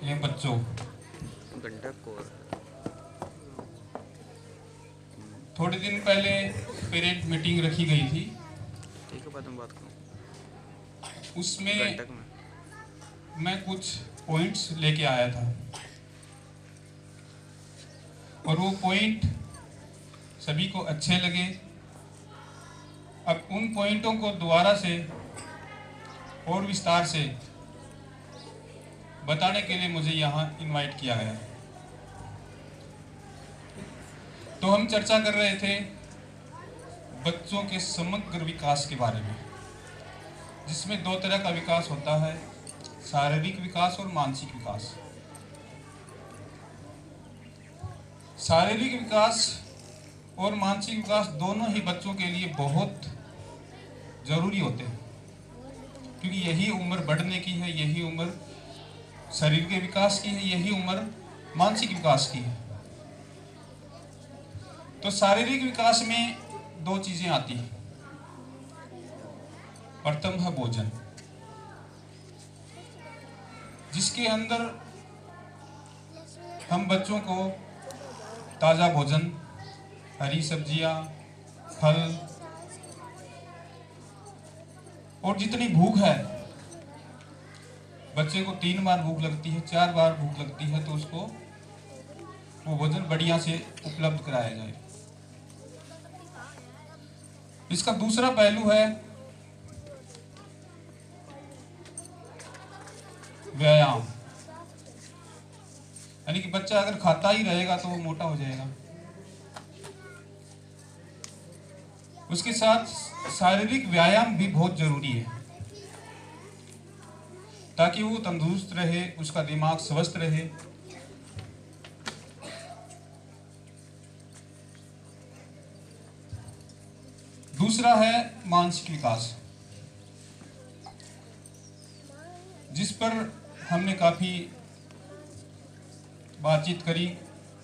ये बच्चों, गंडक और थोड़े दिन पहले पेरेंट मीटिंग रखी गई थी। ठीक है, बाद में बात करूँ। उसमें गंडक में मैं कुछ पॉइंट्स लेके आया था और वो पॉइंट सभी को अच्छे लगे। अब उन पॉइंटों को दोबारा से और विस्तार से बताने के लिए मुझे यहाँ इनवाइट किया गया। तो हम चर्चा कर रहे थे बच्चों के समग्र विकास के बारे में, जिसमें दो तरह का विकास होता है, शारीरिक विकास और मानसिक विकास। शारीरिक विकास और मानसिक विकास दोनों ही बच्चों के लिए बहुत जरूरी होते हैं, क्योंकि यही उम्र बढ़ने की है, यही उम्र शरीर के विकास की है, यही उम्र मानसिक विकास की है। तो शारीरिक विकास में दो चीजें आती हैं। प्रथम है भोजन, जिसके अंदर हम बच्चों को ताजा भोजन, हरी सब्जियां, फल और जितनी भूख है, बच्चे को 3 बार भूख लगती है, 4 बार भूख लगती है, तो उसको वो भोजन बढ़िया से उपलब्ध कराया जाए। इसका दूसरा पहलू है व्यायाम, यानी कि बच्चा अगर खाता ही रहेगा तो वो मोटा हो जाएगा। उसके साथ शारीरिक व्यायाम भी बहुत जरूरी है, ताकि वो तंदुरुस्त रहे, उसका दिमाग स्वस्थ रहे। दूसरा है मानसिक विकास, जिस पर हमने काफी बातचीत करी।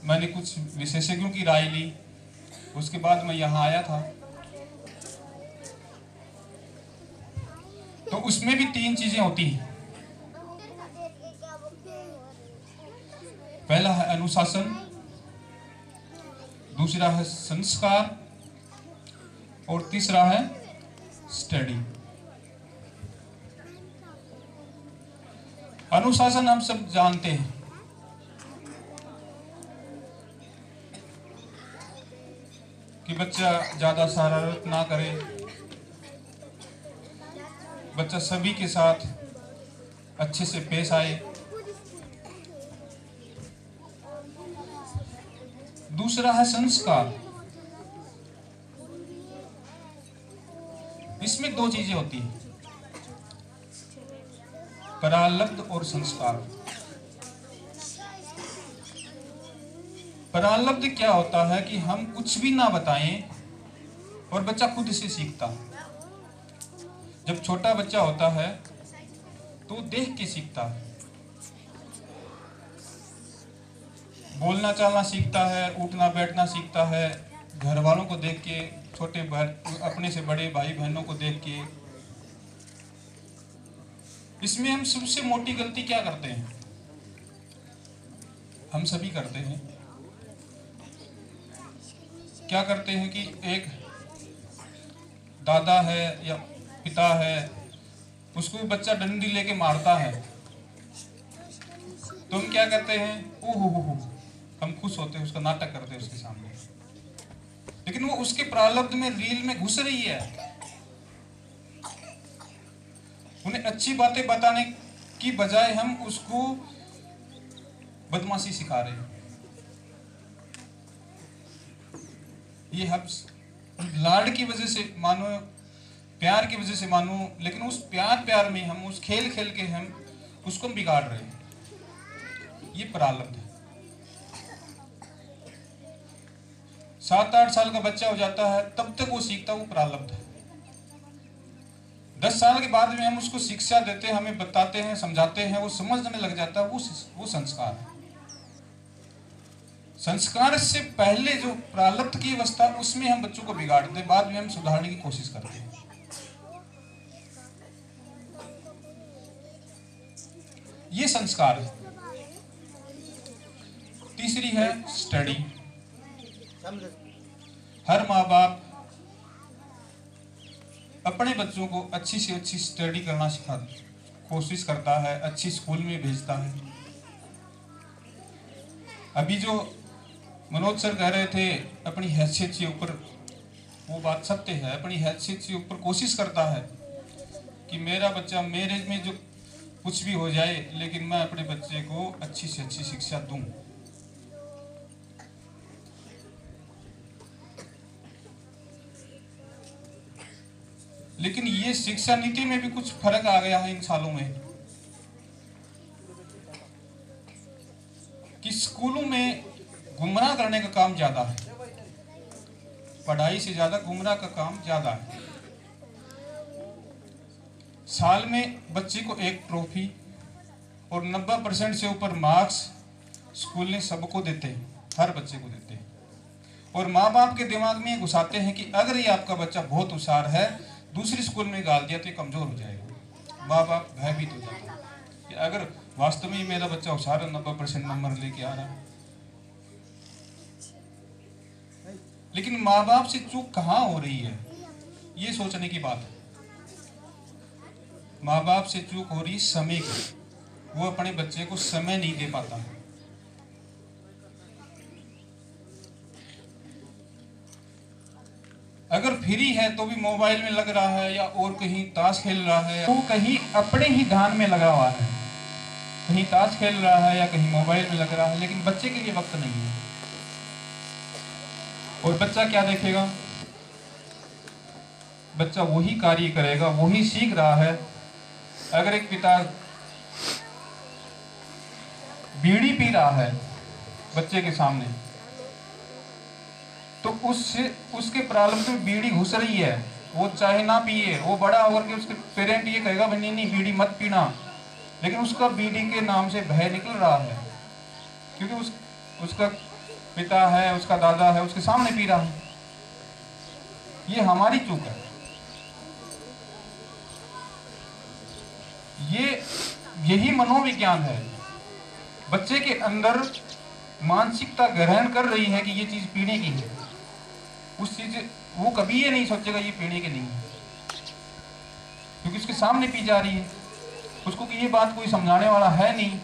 मैंने कुछ विशेषज्ञों की राय ली, उसके बाद मैं यहाँ आया था। तो उसमें भी 3 चीजें होती हैं। पहला है अनुशासन, दूसरा है संस्कार और तीसरा है स्टडी। अनुशासन हम सब जानते हैं कि बच्चा ज्यादा शरारत ना करे, बच्चा सभी के साथ अच्छे से पेश आए। दूसरा है संस्कार, इसमें 2 चीजें होती हैं, प्रारब्ध और संस्कार। प्रारब्ध क्या होता है कि हम कुछ भी ना बताएं और बच्चा खुद से सीखता। जब छोटा बच्चा होता है तो देख के सीखता है, बोलना चालना सीखता है, उठना बैठना सीखता है, घर वालों को देख के, छोटे अपने से बड़े भाई बहनों को देख के। इसमें हम सबसे मोटी गलती क्या करते हैं? हम सभी करते हैं। क्या करते हैं कि एक दादा है या पिता है, उसको बच्चा डंडी लेके मारता है, तो हम क्या करते हैं? ओहो, हम खुश होते हैं, उसका नाटक करते हैं उसके सामने। लेकिन वो उसके प्रारब्ध में, रील में घुस रही है। उन्हें अच्छी बातें बताने की बजाय हम उसको बदमाशी सिखा रहे हैं। ये हम लाड की वजह से मानो, प्यार की वजह से मानो, लेकिन उस प्यार में हम, उस खेल के हम उसको बिगाड़ रहे हैं। ये प्रारब्ध है। 7-8 साल का बच्चा हो जाता है, तब तक वो सीखता, वो प्रारब्ध है। 10 साल के बाद में हम उसको शिक्षा देते हैं, हमें बताते हैं, समझाते हैं, वो समझने लग जाता है, वो संस्कार है। संस्कार से पहले जो प्रारब्ध की अवस्था, उसमें हम बच्चों को बिगाड़ते हैं, बाद में हम सुधारने की कोशिश करते हैं। ये संस्कार है। तीसरी है स्टडी। हर माँ बाप अपने बच्चों को अच्छी से अच्छी स्टडी करना कोशिश करता है, अच्छी स्कूल में भेजता है। अभी जो मनोज सर कह रहे थे अपनी हैसियत से ऊपर, वो बात सत्य है। अपनी हैसियत से ऊपर कोशिश करता है कि मेरा बच्चा, मेरे में जो कुछ भी हो जाए, लेकिन मैं अपने बच्चे को अच्छी से अच्छी शिक्षा दूं। लेकिन ये शिक्षा नीति में भी कुछ फर्क आ गया है इन सालों में कि स्कूलों में गुमराह करने का काम ज्यादा है, पढ़ाई से ज्यादा गुमराह का काम ज्यादा है। साल में बच्चे को एक ट्रॉफी और 90% से ऊपर मार्क्स स्कूल ने सबको देते हैं, हर बच्चे को देते हैं। और माँ बाप के दिमाग में ये घुसाते हैं कि अगर ये आपका बच्चा बहुत होशियार है, दूसरी स्कूल में डाल दिया तो ये कमजोर हो जाएगा। माँ बाप भयभीत हो जाते हैं कि अगर वास्तव में मेरा बच्चा होशियार है, 90% नंबर लेके आ रहा है। लेकिन माँ बाप से चूक कहाँ हो रही है, ये सोचने की बात है। माँ बाप से चूक हो रही समय की, वो अपने बच्चे को समय नहीं दे पाता है। अगर फ्री है तो भी मोबाइल में लग रहा है या और कहीं ताश खेल रहा है, वो कहीं अपने ही ध्यान में लगा हुआ है, कहीं ताश खेल रहा है या कहीं मोबाइल में लग रहा है, लेकिन बच्चे के लिए वक्त नहीं है। और बच्चा क्या देखेगा? बच्चा वही कार्य करेगा, वही सीख रहा है। अगर एक पिता बीड़ी पी रहा है बच्चे के सामने, तो उसके प्रारंभ में बीड़ी घुस रही है, वो चाहे ना पिए, वो बड़ा होकर के उसके पेरेंट ये कहेगा भाई नहीं नहीं बीड़ी मत पीना, लेकिन उसका बीड़ी के नाम से भय निकल रहा है, क्योंकि उसका पिता है, उसका दादा है, उसके सामने पी रहा है। ये हमारी चूक है। यही मनोविज्ञान है। बच्चे के अंदर मानसिकता ग्रहण कर रही है कि ये चीज पीने की है, उस चीज वो कभी ये नहीं सोचेगा ये पीने की नहीं है, क्योंकि उसके सामने पी जा रही है। उसको कि ये बात कोई समझाने वाला है नहीं,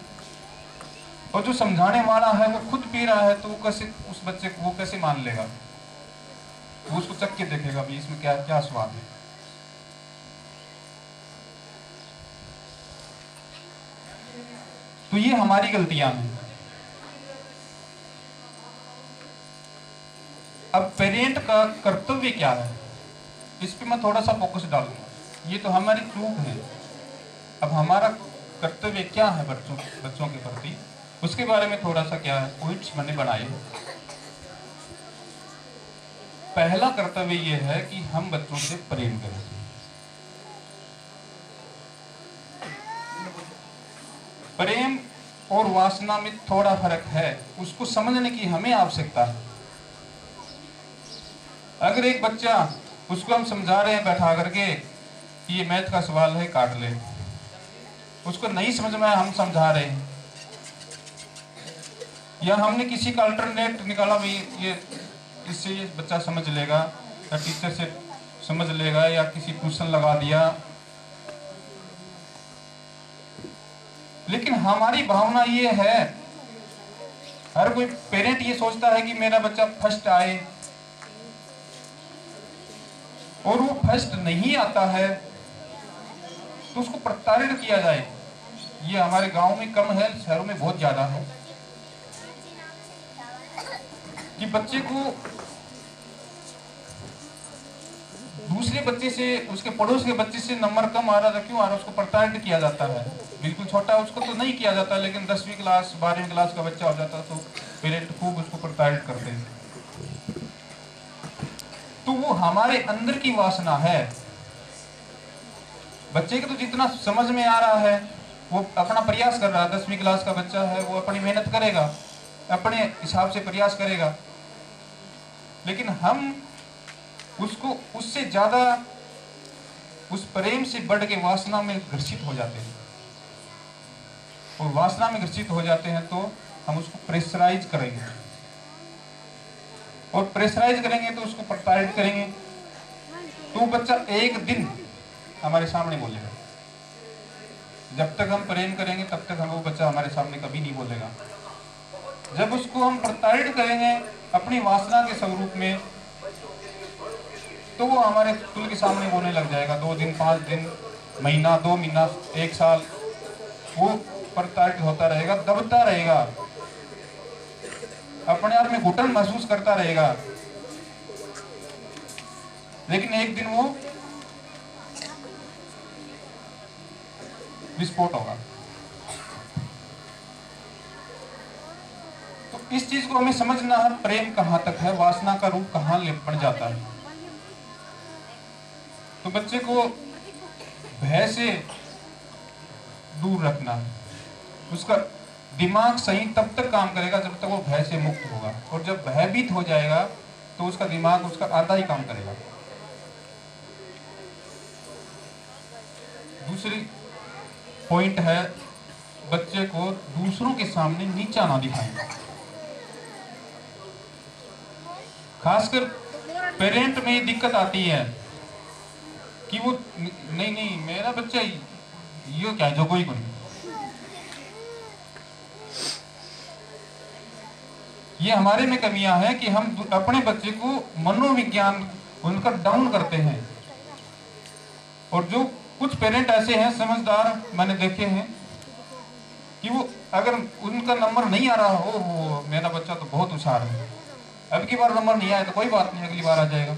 और जो समझाने वाला है वो खुद पी रहा है, तो वो कैसे उस बच्चे को वो कैसे मान लेगा? वो उसको चख के देखेगा भी इसमें क्या क्या स्वाद है। तो ये हमारी गलतियां हैं। अब पेरेंट का कर्तव्य क्या है, इस पे मैं थोड़ा सा फोकस डालूंगा। ये तो हमारी चूक है। अब हमारा कर्तव्य क्या है बच्चों के प्रति, उसके बारे में थोड़ा सा क्या है पॉइंट्स मैंने बनाए। पहला कर्तव्य ये है कि हम बच्चों से प्रेम करें। प्रेम और वासना में थोड़ा फर्क है, उसको समझने की हमें आवश्यकता है। अगर एक बच्चा, उसको हम समझा रहे हैं बैठा करके कि ये मैथ का सवाल है काट ले, उसको नहीं समझ में हम समझा रहे हैं, या हमने किसी का अल्टरनेट निकाला भी ये इससे ये बच्चा समझ लेगा, या टीचर से समझ लेगा, या किसी ट्यूशन लगा दिया, लेकिन हमारी भावना ये है, हर कोई पेरेंट ये सोचता है कि मेरा बच्चा फर्स्ट आए, और वो फर्स्ट नहीं आता है तो उसको प्रताड़ित किया जाए। ये हमारे गांव में कम है, शहरों में बहुत ज्यादा है कि बच्चे को दूसरे बच्चे से, उसके पड़ोस के बच्चे से नंबर कम आ रहा था, क्यों आ रहा, उसको प्रताड़ित किया जाता है। बिल्कुल छोटा उसको तो नहीं किया जाता, लेकिन 10वीं क्लास 12वीं क्लास का बच्चा हो जाता तो पेरेंट खूब उसको प्रताड़ित करते हैं। तो वो हमारे अंदर की वासना है। बच्चे को तो जितना समझ में आ रहा है वो अपना प्रयास कर रहा है। 10वीं क्लास का बच्चा है, वो अपनी मेहनत करेगा, अपने हिसाब से प्रयास करेगा, लेकिन हम उसको उससे ज्यादा उस प्रेम से बढ़ के वासना में घर्षित हो जाते हैं, और वासना में घर्षित हो जाते हैं तो हम उसको प्रेशराइज करेंगे, और प्रेशराइज करेंगे तो उसको प्रताड़ित करेंगे, तो बच्चा एक दिन हमारे सामने बोलेगा। जब तक हम प्रेम करेंगे तब तक हम वो बच्चा हमारे सामने कभी नहीं बोलेगा। जब उसको हम प्रताड़ित करेंगे अपनी वासना के स्वरूप में, तो वो हमारे तुल के सामने बोलने लग जाएगा। 2 दिन, 5 दिन, महीना, 2 महीना, 1 साल वो प्रताड़ित होता रहेगा, दबता रहेगा, अपने आप में घुटन महसूस करता रहेगा। लेकिन एक दिन वो विस्फोट होगा। तो इस चीज को हमें समझना है, प्रेम कहां तक है, वासना का रूप कहां बढ़ जाता है। तो बच्चे को भय से दूर रखना है। उसका दिमाग सही तब तक काम करेगा जब तक वो भय से मुक्त होगा, और जब भयभीत हो जाएगा तो उसका दिमाग उसका आधा ही काम करेगा। दूसरी पॉइंट है, बच्चे को दूसरों के सामने नीचा ना दिखाएं। खासकर पेरेंट में ये दिक्कत आती है कि वो नहीं नहीं मेरा बच्चा ये क्या है जो कोई नहीं। ये हमारे में कमियां हैं कि हम अपने बच्चे को मनोविज्ञान उनका डाउन करते हैं। और जो कुछ पेरेंट ऐसे हैं समझदार, मैंने देखे हैं कि वो अगर उनका नंबर नहीं आ रहा हो, मेरा बच्चा तो बहुत होशियार है, अब की बार नंबर नहीं आया तो कोई बात नहीं, अगली बार आ जाएगा।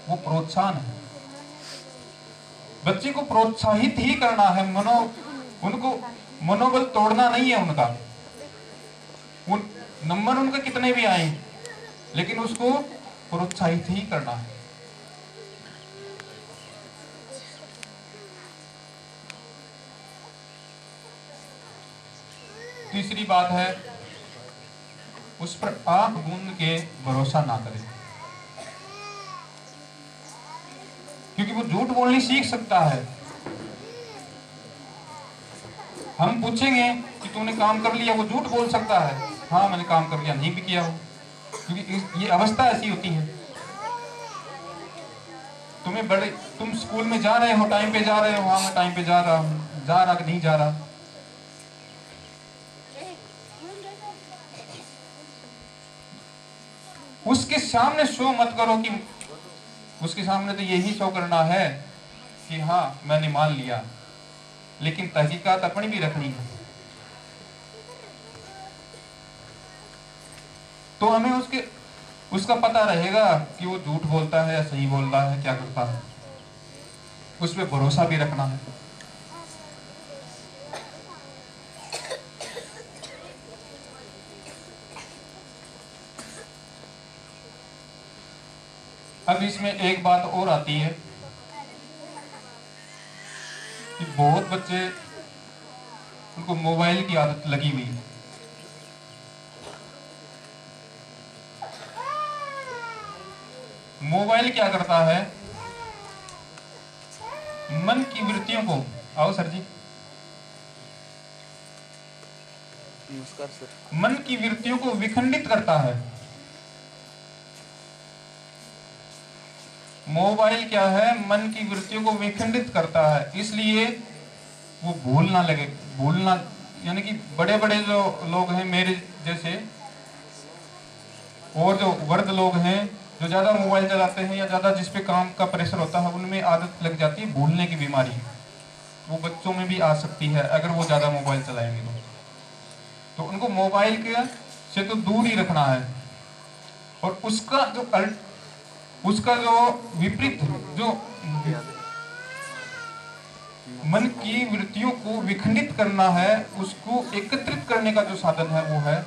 वो प्रोत्साहन है, बच्चे को प्रोत्साहित ही करना है। उनको मनोबल तोड़ना नहीं है उनका। उन नंबर उनके कितने भी आए, लेकिन उसको प्रोत्साहित ही करना है। तीसरी बात है, उस पर आंख मूंद के भरोसा ना करें, क्योंकि वो झूठ बोलनी सीख सकता है। हम पूछेंगे कि तूने काम कर लिया, वो झूठ बोल सकता है, हाँ मैंने काम कर लिया, नहीं भी किया हो, क्योंकि ये अवस्था ऐसी होती है। तुम स्कूल में जा रहे हो, टाइम पे जा रहे हो, हाँ मैं टाइम पे जा रहा हूँ, जा रहा कि नहीं जा रहा। उसके सामने शो मत करो कि उसके सामने तो यही शो करना है कि हाँ मैंने मान लिया, लेकिन तहकीकात अपनी भी रखनी है। तो हमें उसका पता रहेगा कि वो झूठ बोलता है या सही बोल रहा है, क्या करता है, उस पर भरोसा भी रखना है। अब इसमें एक बात और आती है कि बहुत बच्चे उनको मोबाइल की आदत लगी हुई है। मोबाइल क्या करता है, मन की वृत्तियों को, आओ सर जी, नमस्कार सर, मन की वृत्तियों को विखंडित करता है। मोबाइल क्या है, मन की वृत्तियों को विखंडित करता है, इसलिए वो भूलना यानी कि बड़े बड़े जो लोग हैं मेरे जैसे, और जो वृद्ध लोग हैं जो ज्यादा मोबाइल चलाते हैं या ज्यादा जिस पे काम का प्रेशर होता है, उनमें आदत लग जाती है भूलने की बीमारी। वो बच्चों में भी आ सकती है अगर वो ज्यादा मोबाइल चलाएंगे तो उनको मोबाइल के से तो दूर ही रखना है। और उसका जो विपरीत, जो मन की वृत्तियों को विखंडित करना है, उसको एकत्रित करने का जो साधन है वो है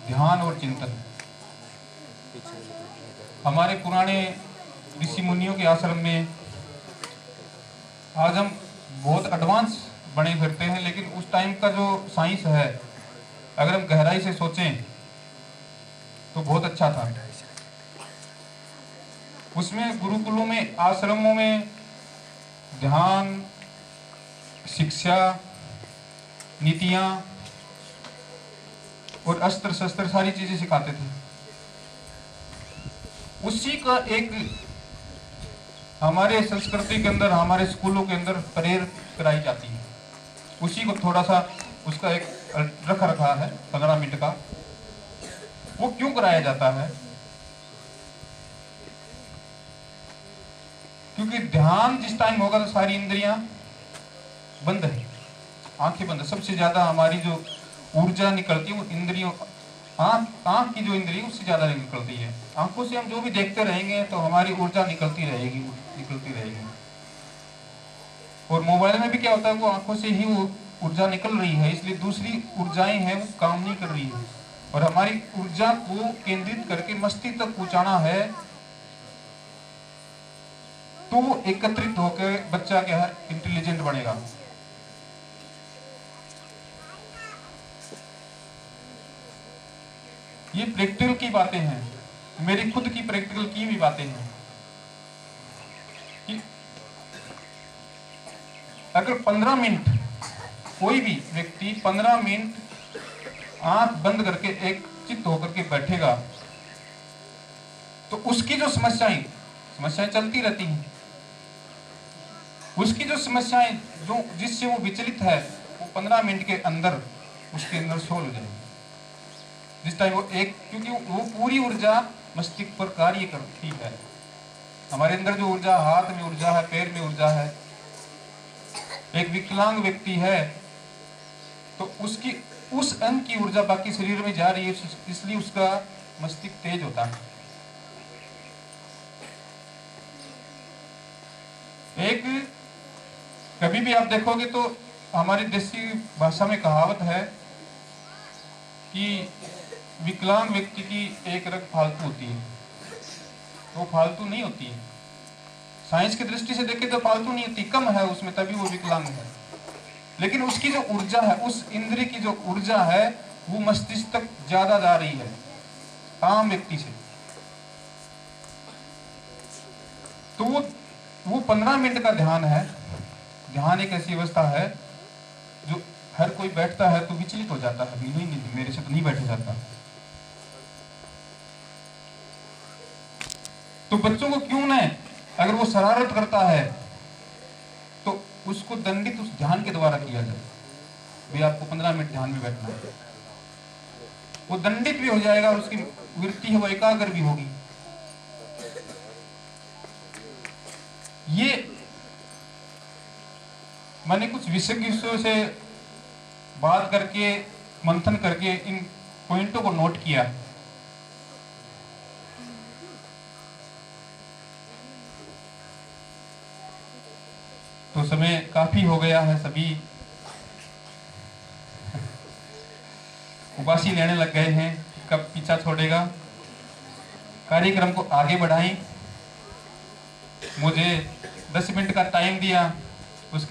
ध्यान और चिंतन। हमारे पुराने ऋषि मुनियों के आश्रम में आज हम बहुत एडवांस बने फिरते हैं, लेकिन उस टाइम का जो साइंस है अगर हम गहराई से सोचें तो बहुत अच्छा था। उसमें गुरुकुलों में, आश्रमों में ध्यान, शिक्षा नीतियां और अस्त्र शस्त्र सारी चीजें सिखाते थे। उसी का एक हमारे संस्कृति के अंदर, हमारे स्कूलों के अंदर परेड कराई जाती है। उसी को थोड़ा सा उसका एक रख रखा है 15 मिनट का। वो क्यों कराया जाता है? क्योंकि ध्यान जिस टाइम होगा तो सारी इंद्रियां बंद है, आंखें बंद है। सबसे ज्यादा हमारी जो ऊर्जा निकलती है वो इंद्रियों, आंख की जो इंद्रिय उससे ज्यादा निकलती है। आंखों से हम जो भी देखते रहेंगे तो हमारी ऊर्जा निकलती रहेगी। और मोबाइल में भी क्या होता है, वो आंखों से ही वो ऊर्जा निकल रही है, इसलिए दूसरी ऊर्जाएं हैं वो काम नहीं कर रही है। और हमारी ऊर्जा को केंद्रित करके मस्तिष्क तक पहुंचाना है, तो वो एकत्रित होकर बच्चा क्या है, इंटेलिजेंट बनेगा। ये प्रैक्टिकल की बातें हैं, मेरी खुद की प्रैक्टिकल की भी बातें हैं कि अगर 15 मिनट कोई भी व्यक्ति 15 मिनट आंख बंद करके एक चित्त होकर के बैठेगा तो उसकी जो समस्याएं चलती रहती हैं, उसकी जो समस्याएं जो जिससे वो विचलित है वो 15 मिनट के अंदर उसके अंदर सोल्व हो जाएगी। जिस टाइम वो एक, क्योंकि वो पूरी ऊर्जा मस्तिष्क पर कार्य करती है। हमारे अंदर जो ऊर्जा, हाथ में ऊर्जा है, पैर में ऊर्जा है। एक विकलांग व्यक्ति है तो उसकी उस अंग की ऊर्जा बाकी शरीर में जा रही है, इसलिए उसका मस्तिष्क तेज होता है। एक कभी भी आप देखोगे तो हमारी देसी भाषा में कहावत है कि विकलांग व्यक्ति की एक रग फालतू होती है। वो फालतू नहीं होती है, साइंस की दृष्टि से देखें तो फालतू नहीं होती, कम है उसमें, तभी वो विकलांग है। लेकिन उसकी जो ऊर्जा है, उस इंद्रिय की जो ऊर्जा है वो मस्तिष्क तक ज्यादा जा रही है आम व्यक्ति से। तो वो 15 मिनट का ध्यान है। ध्यान एक ऐसी अवस्था है जो हर कोई बैठता है तो विचलित हो जाता है, नहीं मेरे से तो नहीं बैठा जाता। तो बच्चों को क्यों न, अगर वो शरारत करता है तो उसको दंडित उस ध्यान के द्वारा किया जाए। भाई आपको 15 मिनट ध्यान में बैठना है, वो दंडित भी हो जाएगा, उसकी वृत्ति है वो एकाग्र भी होगी। ये मैंने कुछ विशेषज्ञों से बात करके, मंथन करके इन पॉइंटों को नोट किया। तो समय काफी हो गया है, सभी उबासी लेने लग गए हैं, कब पीछा छोड़ेगा। कार्यक्रम को आगे बढ़ाएं। मुझे 10 मिनट का टाइम दिया, उसके